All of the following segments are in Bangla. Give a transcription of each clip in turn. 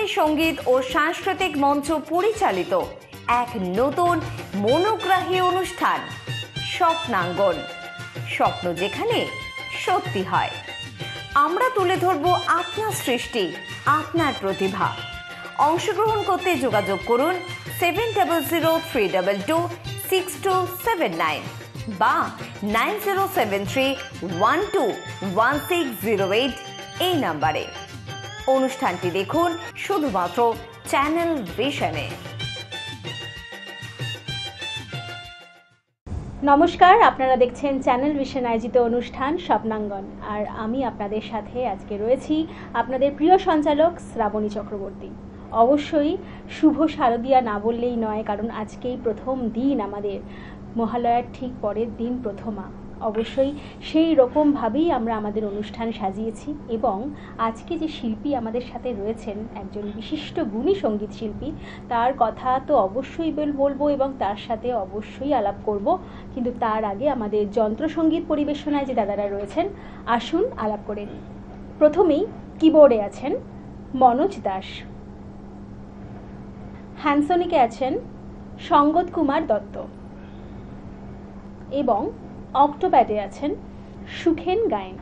আসামি সঙ্গীত ও সাংস্কৃতিক মঞ্চ পরিচালিত এক নতুন মনোগ্রাহী অনুষ্ঠান স্বপ্নাঙ্গন। স্বপ্ন যেখানে সত্যি হয়। আমরা তুলে ধরব আপনার সৃষ্টি, আপনার প্রতিভা। অংশগ্রহণ করতে যোগাযোগ করুন 7003226279 বা 9073121608 এই নাম্বারে। অনুষ্ঠানটি দেখুন শুধুমাত্র চ্যানেল ভিশনে। নমস্কার, আপনারা দেখছেন চ্যানেল ভিশন আয়োজিত অনুষ্ঠান স্বপ্নাঙ্গন। আর আমি আপনাদের সাথে আজকে রয়েছি আপনাদের প্রিয় সঞ্চালক শ্রাবণী চক্রবর্তী। অবশ্যই শুভ শারদীয়া না বললেই নয়, কারণ আজকেই প্রথম দিন, আমাদের মহালয়ার ঠিক পরের দিন প্রথমা। অবশ্যই সেই রকমভাবেই আমরা আমাদের অনুষ্ঠান সাজিয়েছি এবং আজকে যে শিল্পী আমাদের সাথে রয়েছেন, একজন বিশিষ্ট গুণী সঙ্গীত শিল্পী, তার কথা তো অবশ্যই বলবো এবং তার সাথে অবশ্যই আলাপ করব। কিন্তু তার আগে আমাদের যন্ত্রসঙ্গীত পরিবেশনায় যে দাদারা রয়েছেন, আসুন আলাপ করে নিই। প্রথমেই কিবোর্ডে আছেন মনোজ দাস, হ্যান্সনিকে আছেন সঙ্গত কুমার দত্ত এবং অক্টোপ্যাডে আছেন সুখেন গায়েন।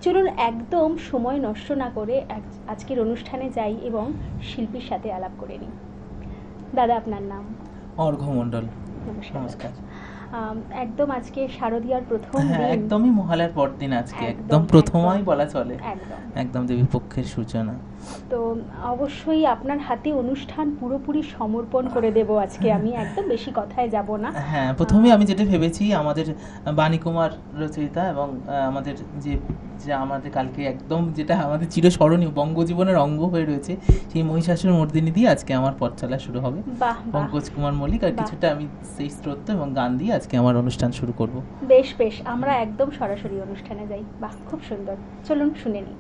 চলুন একদম সময় নষ্ট না করে আজকের অনুষ্ঠানে যাই এবং শিল্পীর সাথে আলাপ করে নিই। দাদা, আপনার নাম? অর্ঘ্য মণ্ডল। নমস্কার। একদম আজকে শারদীয়ার প্রথম দিন, একদমই মহালয়ার পর দিন আজকে, একদম প্রথমই বলা চলে, একদম দেবী পক্ষের সূচনা। তো অবশ্যই আপনার হাতে অনুষ্ঠান পুরোপুরি সমর্পণ করে দেব আজকে আমি, একদম বেশি কথায় যাব না। হ্যাঁ, প্রথমে আমি যেটা ভেবেছি, আমাদের বাণী কুমার রচয়িতা এবং আমাদের যে আমাদের কালকে একদম যেটা আমাদের চিরস্মরণীয় বঙ্গজীবনের অঙ্গ হয়ে রয়েছে, সেই মহিষাসুর মর্দিনী দিয়ে আজকে আমার পথ চলা শুরু হবে। পঙ্কজ কুমার মল্লিক, আর কিছুটা আমি সেই স্তোত্র এবং গান দিয়ে আজকে আমার অনুষ্ঠান শুরু করব। বেশ বেশ, আমরা একদম সরাসরি অনুষ্ঠানে যাই। বাহ, খুব সুন্দর, চলুন শুনে নিই।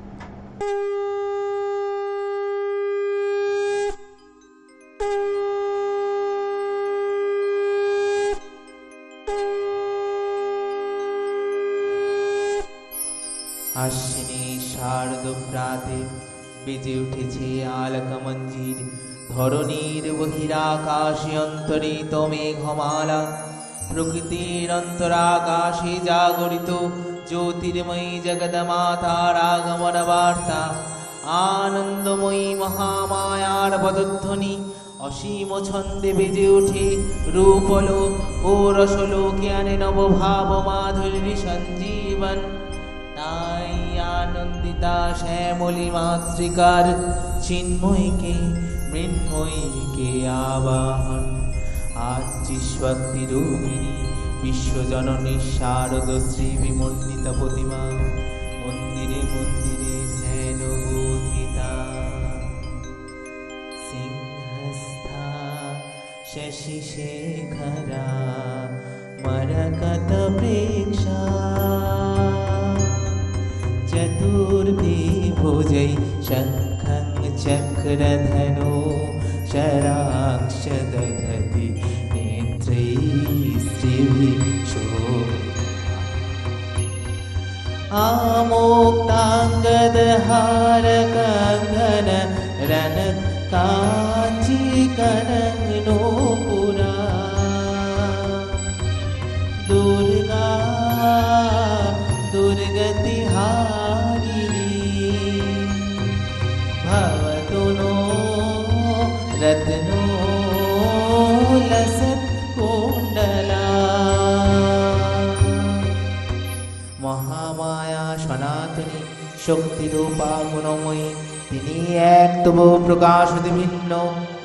আশ্বিনী শারদ প্রাতে বেজে উঠেছে আলকমঞ্জির, ধরণীর বহিরাকাশে অন্তরিত মেঘমালা, প্রকৃতির অন্তরাকাশে জাগরিত জ্যোতির্ময়ী জগদমাতার আগমন বার্তা, আনন্দময়ী মহামায়ার পদধ্বনি অসীম ছন্দে বেজে ওঠে রূপলোক ও রসলোকে আনে নবভাব মাধুরী সঞ্জীবন। তাই আনন্দিতা শ্যামলী মাতৃকার চিন্ময়ীকে মৃন্ময়ীকে আবাহন, আচিস্বক্তি রূপিণী বিশ্বজননী শারদ শ্রী বিমণ্ডিত প্রতিমা, মন্দিরে মন্দিরে ধ্যান বোধিতা, সিংহস্থা শশি শেখরা মরকত প্রেক্ষা, চতুর্ভিভুজৈ শঙ্খং চক্রধনো শরাক্ষ দধতি নেত্রৈः শ্রীভিः আমোক্তাঙ্গদহার কঙ্গন রনত কাঞ্চী কননো পুরা, দুর্গা দুর্গতি হারিণী ভবতু নো রত্নো লসৎ কুণ্ডলা। মহামায়া সনাতনী শক্তিরূপা গুণময়ী, তিনি এক তবু প্রকাশ ভিন্ন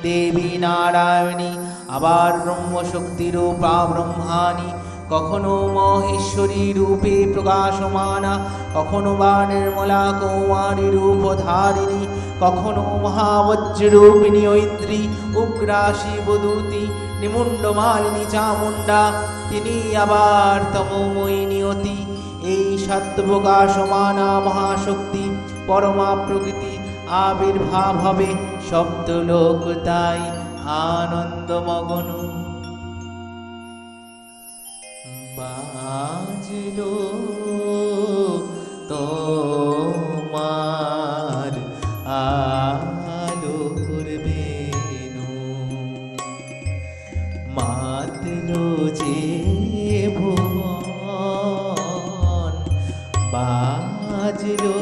দেবী নারায়ণী, আবার ব্রহ্মশক্তি রূপা ব্রহ্মাণী, কখনো মহেশ্বরী রূপে প্রকাশমানা, কখনো বা নির্মলা কৌমারী রূপধারিণী, কখনো মহাবজ্ররূপিণী ঐত্রী উগ্রা শিবদূতি নিমুণ্ডমালিনী চামুণ্ডা, তিনি আবার তমোময়ী নিয়তি। এই সত্যপ্রকাশমানা মহাশক্তি পরমা প্রকৃতি আবির্ভাব হবে সপ্তলোক, তাই আনন্দমগ্ন। বাজলো তোমার আলোর বেনু মাতলো যে ভুবন বাজলো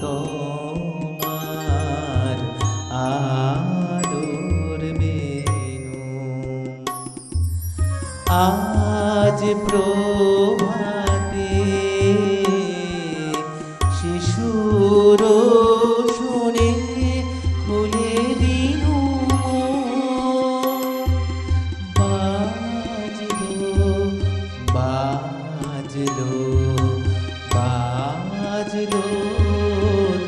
তোমার আলোর বেনু আজ প্রভাতে শিশুর শুনে খুলে দিনু বাজলো বাজলো বাজলো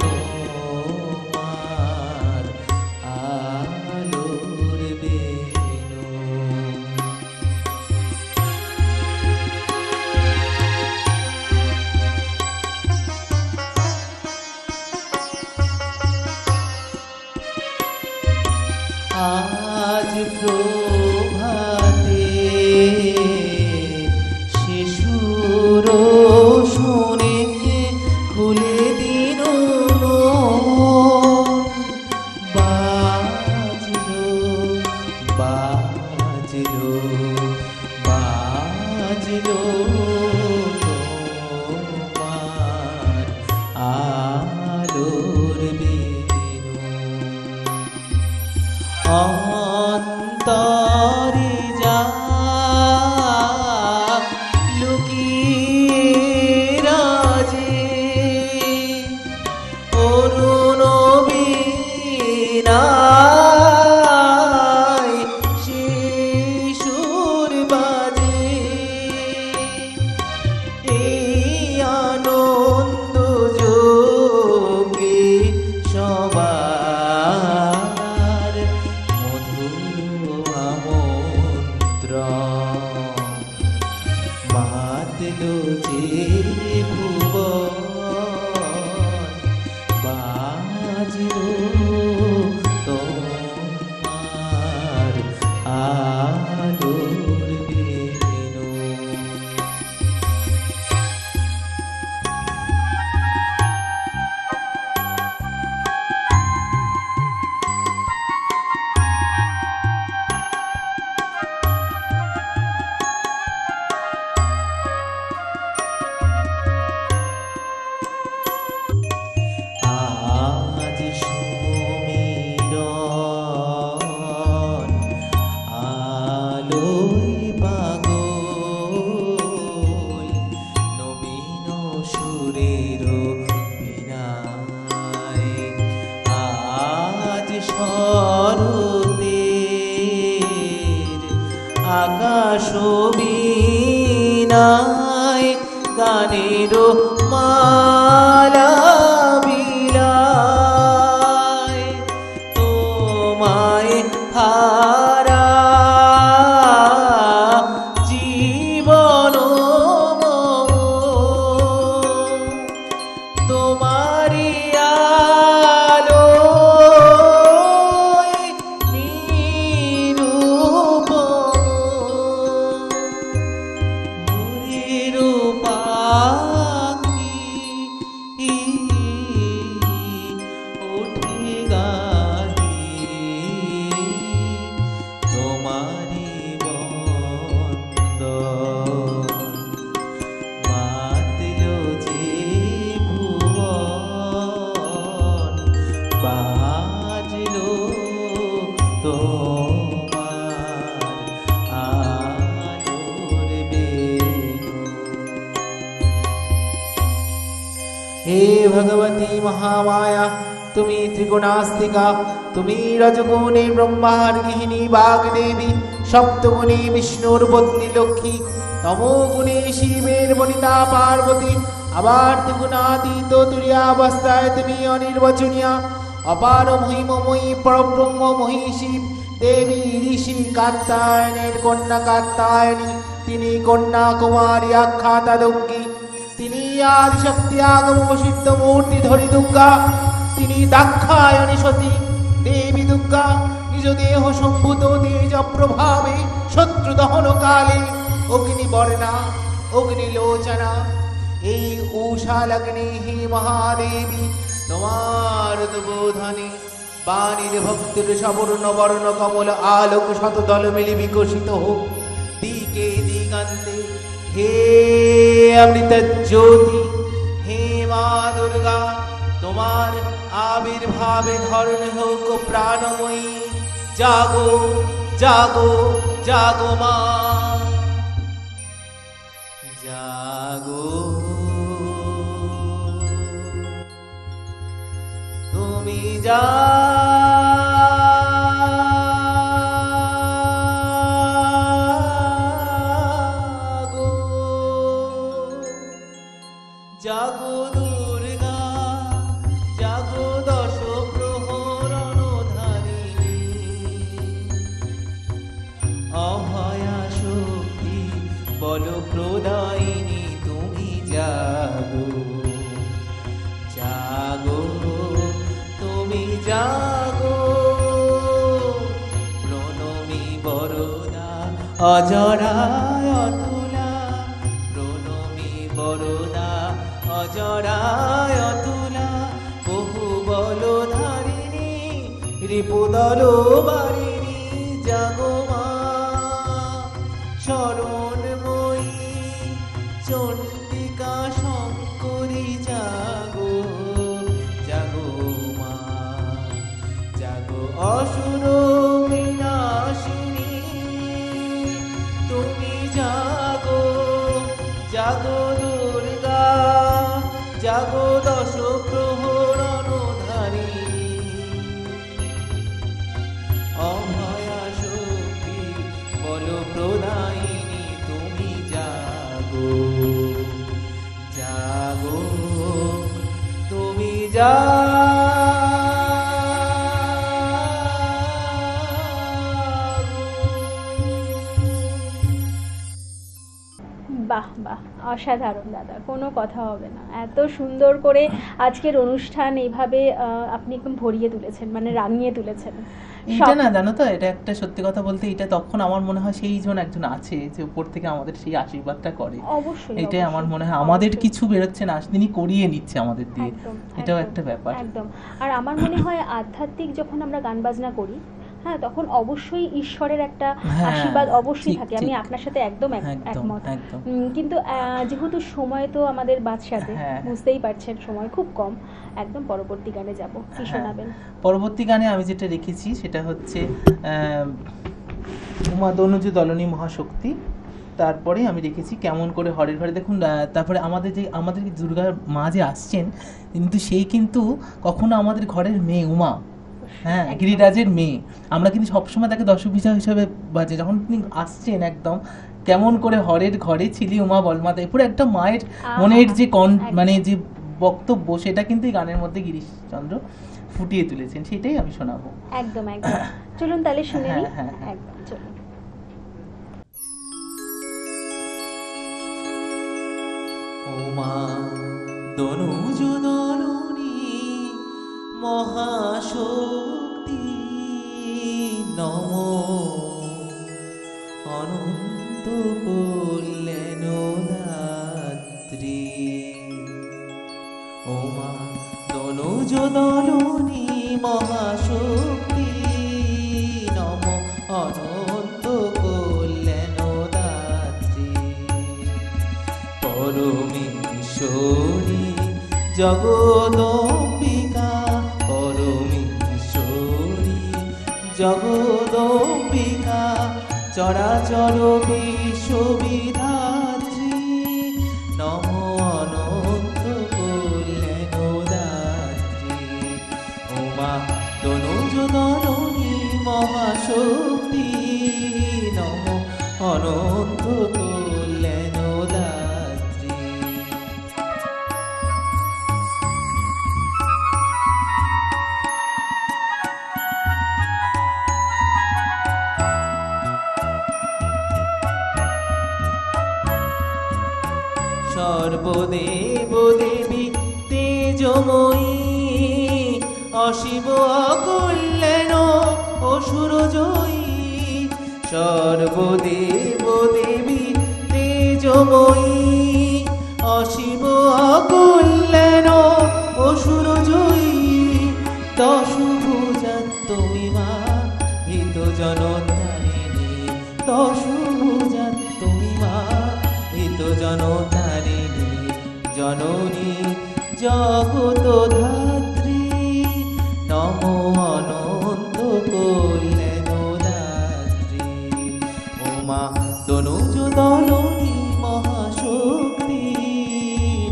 তোমার আলোর বেনু আজ প্রভাতে শিশুর শুনে খুলে দিন বাজলো বাজলো বাজলো তোমার আলোর বেনু অন্তরে যা লুকিয়ে রাজে অরুণ বীণায় শিশুর বাজে এই আনন্দ যোগে সবার মধুর আমন্ত্রণ মাতলো যে ভুবন বাজলো তোমার আলোর বেনু আজ সুমিরন আলোয় পাগল নবীন সুরের বীণায় আজ শরতের আকাশ বীণায় গানের মালা বিলায় তোমায় হারা জীবন মম তোমারি আলোয় নিরূপম পাখি ওঠে গাহি তোমারি বন্দন মাতলো যে ভুবন বাজলো তোমার আলোর বেনু हे भगवती महामाया তুমি ত্রিগুণাস্তিকা তুমি রজগুণে ব্রহ্মার গৃহিণী বাগদেবী সপ্তগুণে বিষ্ণুর পত্নী লক্ষ্মী তমোগুণে শিবের বনিতা পার্বতী আবার ত্রিগুণাতীত তুরীয়াবস্থায় তুমি অনির্বচনীয়া অপার মহিমময়ী পরব্রহ্ম মহিষী দেবী ঋষি কাত্যায়নের কন্যা কাত্যায়নী তিনি কন্যা কুমারী আখ্যাতা দুর্গী তিনি আদিশক্তি আগম সিদ্ধ মূর্তি ধরি দুর্গা তিনি দাক্ষায়ণী সতী দেবী দুর্গা নিজ দেহ সম্ভূত তেজ প্রভাবে শত্রু দহন কালে অগ্নি বর্ণা অগ্নি লোচনা এই উষা লগ্নে হে মহাদেবী তোমার বোধানে বাণীর ভক্তির সবর্ণ বর্ণ কমল আলোক শতদল মিলি বিকশিত হোক দিকে দিগান্তে। হে অমৃত জ্যোতি, হে মা দুর্গা, তোমার আবির্ভাবে ধরণী হোক প্রাণময়ী। জাগো জাগো জাগো মা, জাগো তুমি জাগো, জাগো দুর্গা, জাগো দশ প্রহরণধারিণী। অভয়া শক্তি বল প্রদায়িনী, তুমি জাগো জাগো তুমি জাগো। প্রণমী বরদা অজরায় অতুলা, প্রণমী বরদা অজরায় অতুলা। বহু বল ধারিণী রিপুদল বারিণী, জাগো মা শরণময়ী চণ্ডিকা শঙ্করী। জাগো জাগো মা, জাগো অসুর বিনাশিনী, তুমি জাগো জাগো দুর্গা, জাগো দশ প্রহরণধারিণী। অভয়া শক্তি বল প্রদায়িনী, তুমি জাগো জাগো তুমি বাহ বাহ, অসাধারণ দাদা, কোনো কথা হবে না। এত সুন্দর করে আজকের অনুষ্ঠান এইভাবে আপনি একদম ভরিয়ে তুলেছেন, মানে রাঙিয়ে তুলেছেন। এটা না জানো তো, এটা একটা সত্যি কথা বলতে, এটা তখন আমার মনে হয় সেই জন একজন আছে যে উপর থেকে আমাদের সেই আশীর্বাদটা করে। অবশ্যই এটাই আমার মনে হয়, আমাদের কিছু বেরোচ্ছে না, তিনি করিয়ে নিচ্ছে আমাদের দিয়ে। এটাও একটা ব্যাপার একদম। আর আমার মনে হয় আধ্যাত্মিক যখন আমরা গান বাজনা করি, হ্যাঁ, তখন অবশ্যই ঈশ্বরের একটা আশীর্বাদ অবশ্যই থাকে। আমি আপনার সাথে একদম একমত। কিন্তু যেহেতু সময় তো আমাদের বাদশাতে, বুঝতেই পারছেন সময় খুব কম, একদম পরবর্তী গানে যাব। কি শোনাবেন? পরবর্তী গানে আমি যেটা রেখেছি সেটা হচ্ছে উমা দনুজ দলনী মহাশক্তি। তারপরে আমি রেখেছি কেমন করে হরের ঘরে। দেখুন, তারপরে আমাদের দুর্গা মা যে আসছেন, কিন্তু সেই কিন্তু কখনো আমাদের ঘরের মেয়ে উমা, হ্যাঁ, গিরিরাজের মেয়ে। আমরা কিন্তু সবসময় তাকে দশভূজা হিসাবে বাজে, যখন তিনি আসছেন একদম কেমন করে হরের ঘরে ছিলি উমা বলমাতা, পুরো একটা মায়ের মনের যে মানে যে বক্তব্য, সেটা কিন্তু এই গানের মধ্যে গিরিশচন্দ্র ফুটিয়ে তুলেছেন। সেটাই আমি শোনাবো। একদম একদম। চলুন তাহলে শুনে নিই। একদম চলুন। উমা দনুজ দলনী মহাশক্তি, নমো অনন্ত কল্যাণ দাত্রী। উমা দনুজ দলনী মহাশক্তি, নমো অনন্ত কল্যাণ দাত্রী। পরমেশ্বরী জগদম্বিকা, পরমেশ্বরী জগদম্বিকা, চরাচর বিশ্ববিধাত্রী। নমো অনন্ত কল্যাণ দাত্রী। উমা দনুজ দলনী মহাশক্তি, নমো অনন্ত কল্যাণ দাত্রী। সর্বদেব দেবী তেজময়ী, অশিব অকল্যাণ অসুর জয়ী। সর্বদেব দেবী তেজময়ী, অশিব অকল্যাণ অসুর জয়ী। দশভুজা তুমি মা হিত জনতারিণী দশভুজা তুমি মা হিত জনতারিণী জননী জগত ধাত্রী নমো অনন্ত কল্যাণ দাত্রী উমা তনুজ দলনী মহাশক্তি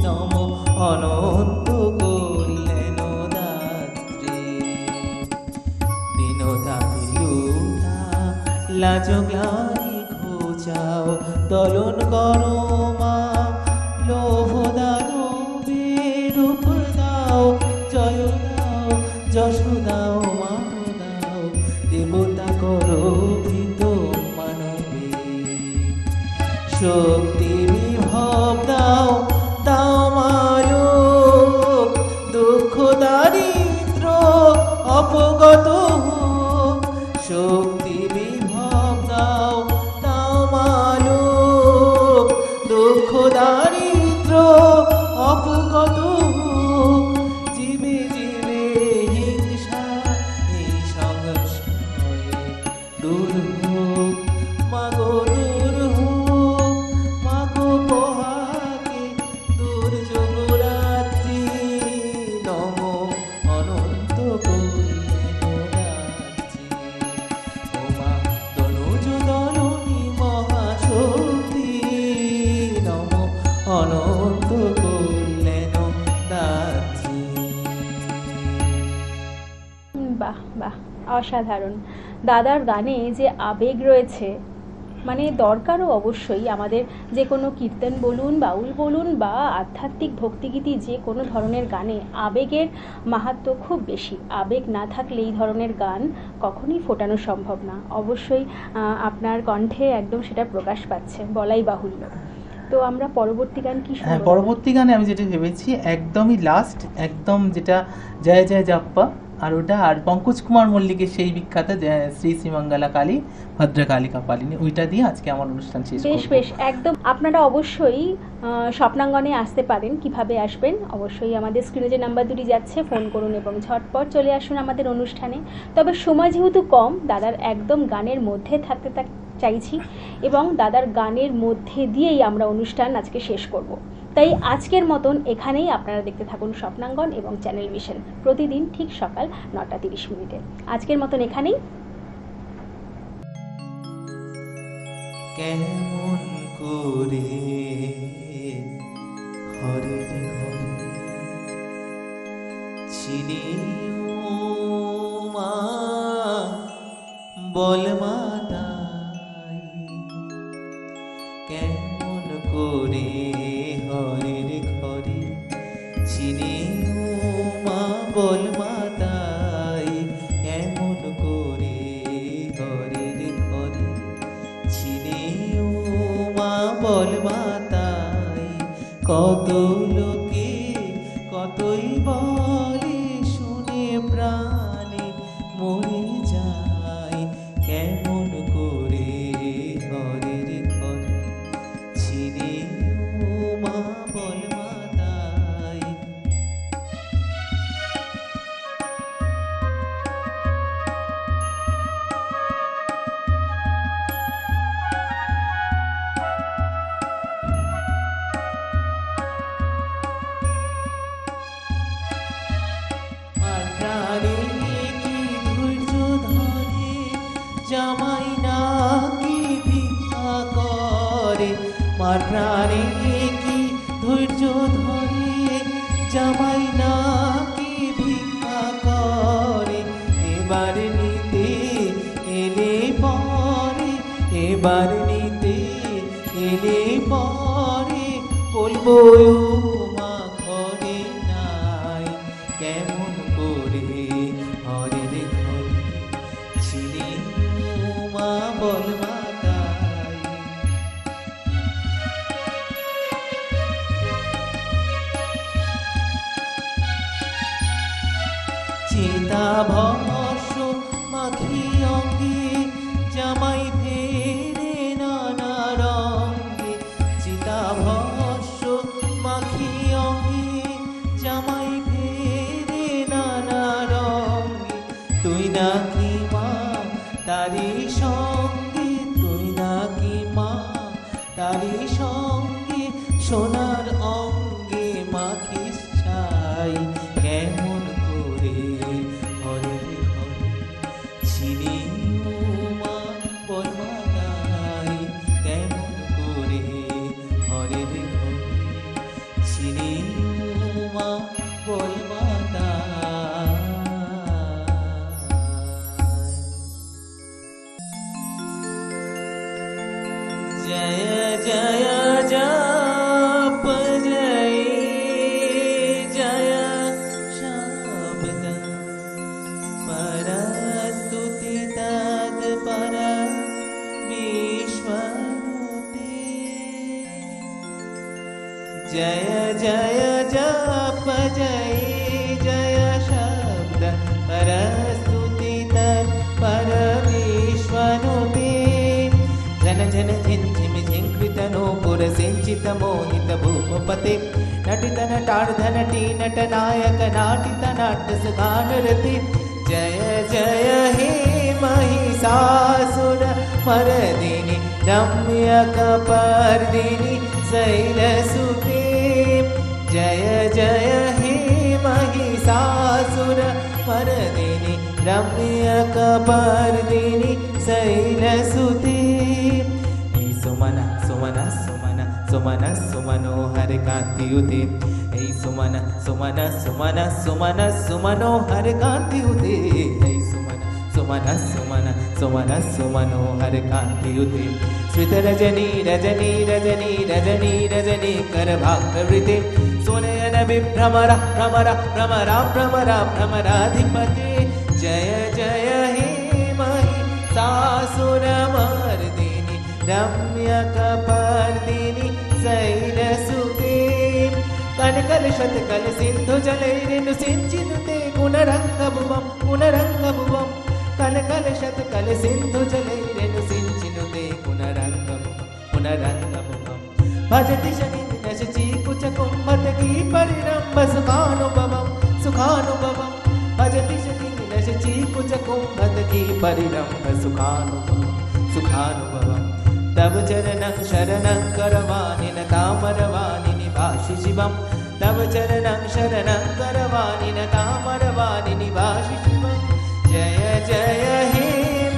নমো অনন্ত কল্যাণ দাত্রী বিনোদা বিলুনা লাজ গ্লানি ঘোচাও দলন করো মা লোভ দানবে রূপ দাও জয় দাও যশ দাও মান দাও দেবতা করো ভীত মানবে শক্তি বিভব দাও দাও মালোক দুঃখ দারিদ্র অপগত হোক শক্তি বিভব দাও দাও মালোক দুঃখ দারিদ্র অপগত হোক জীবে জীবে হিংসা এই সংস্কারে দূর হোক মাগো দূর হোক মাগো পোহাকে দুর্যোগ রাত্রি নমো অনন্ত কল্যাণ রাত্রি ওমা তনুজ দলনী মহাশক্তি নমো অনন্ত কল্যাণ দাত্রী বাহ বাহ, অসাধারণ। দাদার গানে যে আবেগ রয়েছে, মানে দরকারও অবশ্যই আমাদের যে কোনো কীর্তন বলুন, বাউল বলুন বা আধ্যাত্মিক ভক্তিগীতি যে কোনো ধরনের গানে আবেগের মাহাত্ম্য খুব বেশি। আবেগ না থাকলে এই ধরনের গান কখনোই ফোটানো সম্ভব না। অবশ্যই আপনার কণ্ঠে একদম সেটা প্রকাশ পাচ্ছে, বলাই বাহুল্য। তো আমরা পরবর্তী গান কি হ্যাঁ, শুনবো? পরবর্তী গানে আমি যেটা ভেবেছি একদমই লাস্ট, একদম যেটা জয় জয় জাপ্পা, আর ওটা আর পঙ্কজ কুমার মল্লিকের সেই বিখ্যাত শ্রী শ্রীমঙ্গলা কালী ভদ্রকালী কাপালিনী, ওইটা দিয়ে আজকে আমার অনুষ্ঠান শেষ বেশ করব। বেশ, একদম। আপনারা অবশ্যই স্বপ্নাঙ্গনে আসতে পারেন। কিভাবে আসবেন? অবশ্যই আমাদের স্ক্রিনে যে নাম্বার দুটি যাচ্ছে, ফোন করুন এবং ঝটপট চলে আসুন আমাদের অনুষ্ঠানে। তবে সময় যেহেতু কম, দাদার একদম গানের মধ্যে থাকতে চাইছি এবং দাদার গানের মধ্যে দিয়েই আমরা অনুষ্ঠান আজকে শেষ করব। তাই আজকের মতন এখানেই আপনারা দেখতে থাকুন স্বপ্নাঙ্গন এবং চ্যানেল ভিশন, প্রতিদিন ঠিক সকাল 9:30 আজকের মতন এখানেই। কেমন করে হরে হরে চিনি মা বল মাতাই কেমন করে হরে ঘরে চিনি মা বল মাতাই কেমন করে হরে ঘরে চিনি মা বল মাতাই কত লোকে কতই বলে শুনে প্রাণে মরে যায় কেমন করে হরের ঘরে চিনি মা বল মাতাই আর প্রাণে কি ধৈর্য ধরে জামাই না কি ভিক্ষা করে মার প্রাণে কি ধৈর্য ধরে জামাই না কি ভিক্ষা করে এবার নিতে এলে পরে এবার নিতে এলে পরে বলবো ও মা ঘরে নাই কেমন করে হরের ঘরে ছিলি মা বল মাতাই চিতা ভস্য মাখি অঙ্গে জামাই ফেরে নানা রঙ্গে চিতা ভস্য মাখি অঙ্গে জামাই ফেরে নানা রঙ্গে নাকি মা তারি সঙ্গে, তুই নাকি মা তারি সঙ্গে, সোনার অঙ্গে মাখিস ছাই। কেমন করে হরে হরে ছিলি মা বলমাতাই, কেমন করে হরে হরে ছিলি মা বলমাতাই। जय जय जप जय जय शब्द परस्तुति तत्पर विश्वनुते। जय जय जप जय जय शब्द परस्तुति तत्पर विश्वनुते। झन झन झिन झिम झिंकृतनो पुरसिंचित मोहित भूपते। नटित नटार्धन टी नट नायक नाटित नाट्य सुगानरति। जय जय हे महिषासुर मर्दिनि रम्यकपर्दिनि शैलसुते। जय जय हे महिषासुर मर्दिनि रम्यकपर्दिनि शैलसुते। सुमन सुमन सुमन सुमन सुमनोहर कांतियुते। ऐ सुमन सुमन सुमन सुमन सुमनोहर कांतियुते। ऐ सुमन सुमन सुमन सुमन सुमनोहर कांतियुते। श्रित रजनी रजनी रजनी रजनी रजनी कर भागवृते। सुनयन विभ्रमर भ्रमर भ्रमर भ्रमर भ्रमराधिपते। जय जय हे महिषासुरमर्दिनि रम्यकपर्दिनि शैलसुते। कनकल शतकल सिंधु जलैरेनु सिंचिनुते। पुनरंगभुवं पुनरंगभुवं कनकल शतकल सिंधु जलैरेनु सिंचिनुते। पुनरंगभुवं पुनरंगभुवं भजति शनिदिन शचीकुच कुम्भतकी परिरम्भ सुखानुभवं सुखानुभवं। भजति शनिदिन शचीकुच कुम्भतकी परिरम्भ सुखानुभवं सुखानुभवं। तव चरणं शरणं करवाणि न तामरवाणि निवासि शिवं। तव चरणं शरणं करवाणि न तामरवाणि निवासि शिवं। जय जय हे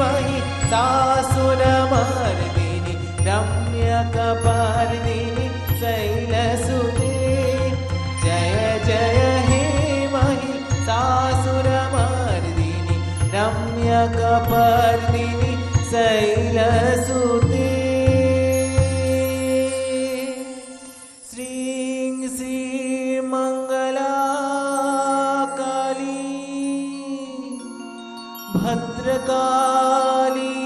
महिषासुरमर्दिनि रम्यकपर्दिनि शैलसुते। जय जय हे महिषासुरमर्दिनि रम्यकपर्दिनि शैलसुते। श्रीं श्रीमङ्गला काली भद्रकाली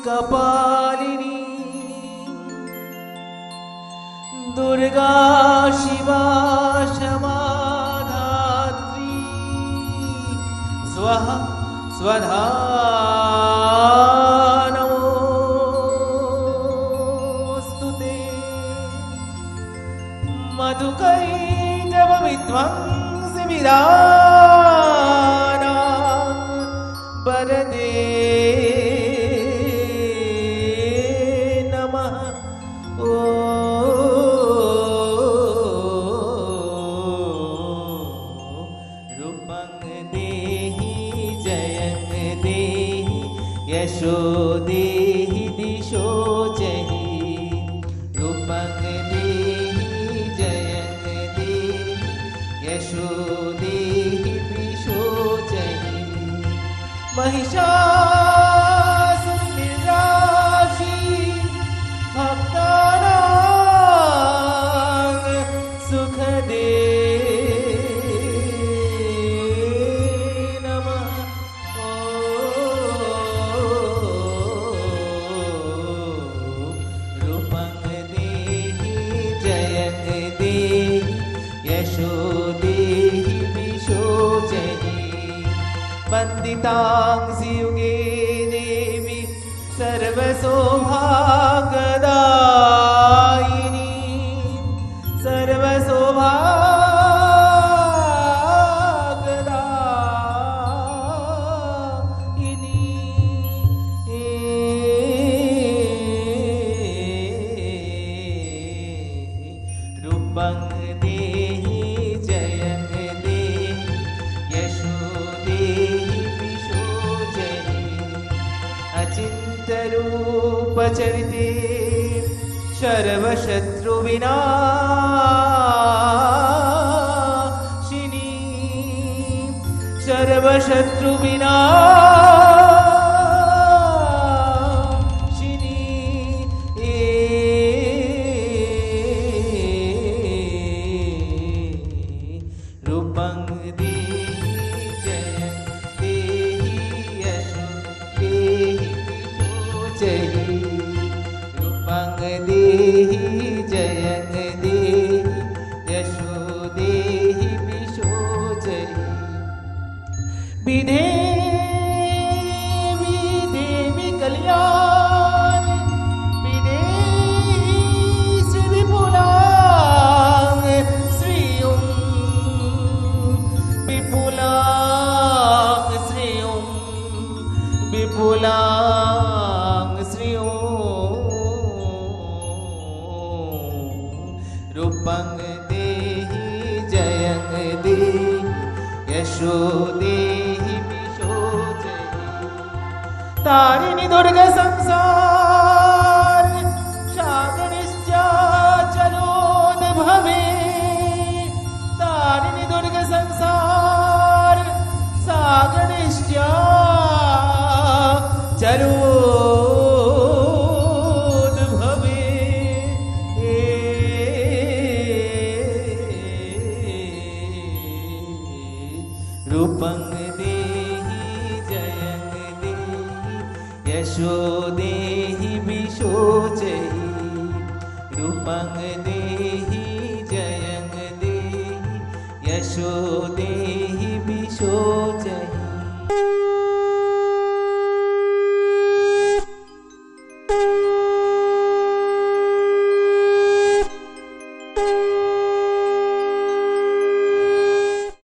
कपालिनी दुर्गा शिवा क्षमा धात्री। स्वाहा स्वधा नमोस्तुते। मधुकैटभ विध्वंसि विरानां वरदे नमः। ओ रूपं देहि जयं देहि यशो देहि दिशो जहि। रूपं देहि जयं देहि यशो देहि दिशो जहि। महिषासुरनिर्नाशी भक्तानां सुखदे नमः। ओ रूपं देहि जयं देहि यशो देहि दिशो जहि। वन्दितांसि युगे देवी सर्वसौभाग्यदायिनी सर्वसौभाग्यदायिनी। रूपचरिते सर्वशत्रुविनाशिनी सर्वशत्रुविनाशिनी रूपं देहि जयं देहि यशो देहि विशोचहि रूपं देहि जयं देहि यशो देहि विशोचहि विदेवी देवी कल्याण विदेही विपुलां श्रियं विपुलां श्रियं विपुलां श्रियं रूपं देहि जयं देहि यशो देहि विशोचहि तारिणि दुर्गा संसार सागरश्चाचलोद्भवे तारिणि दुर्गा संसार सागरश्चाचलोद्भवे रूपं देहि जयं देहि यशो देहि विशोचहि रूपं देहि जयं देहि यशो देहि विशोचहि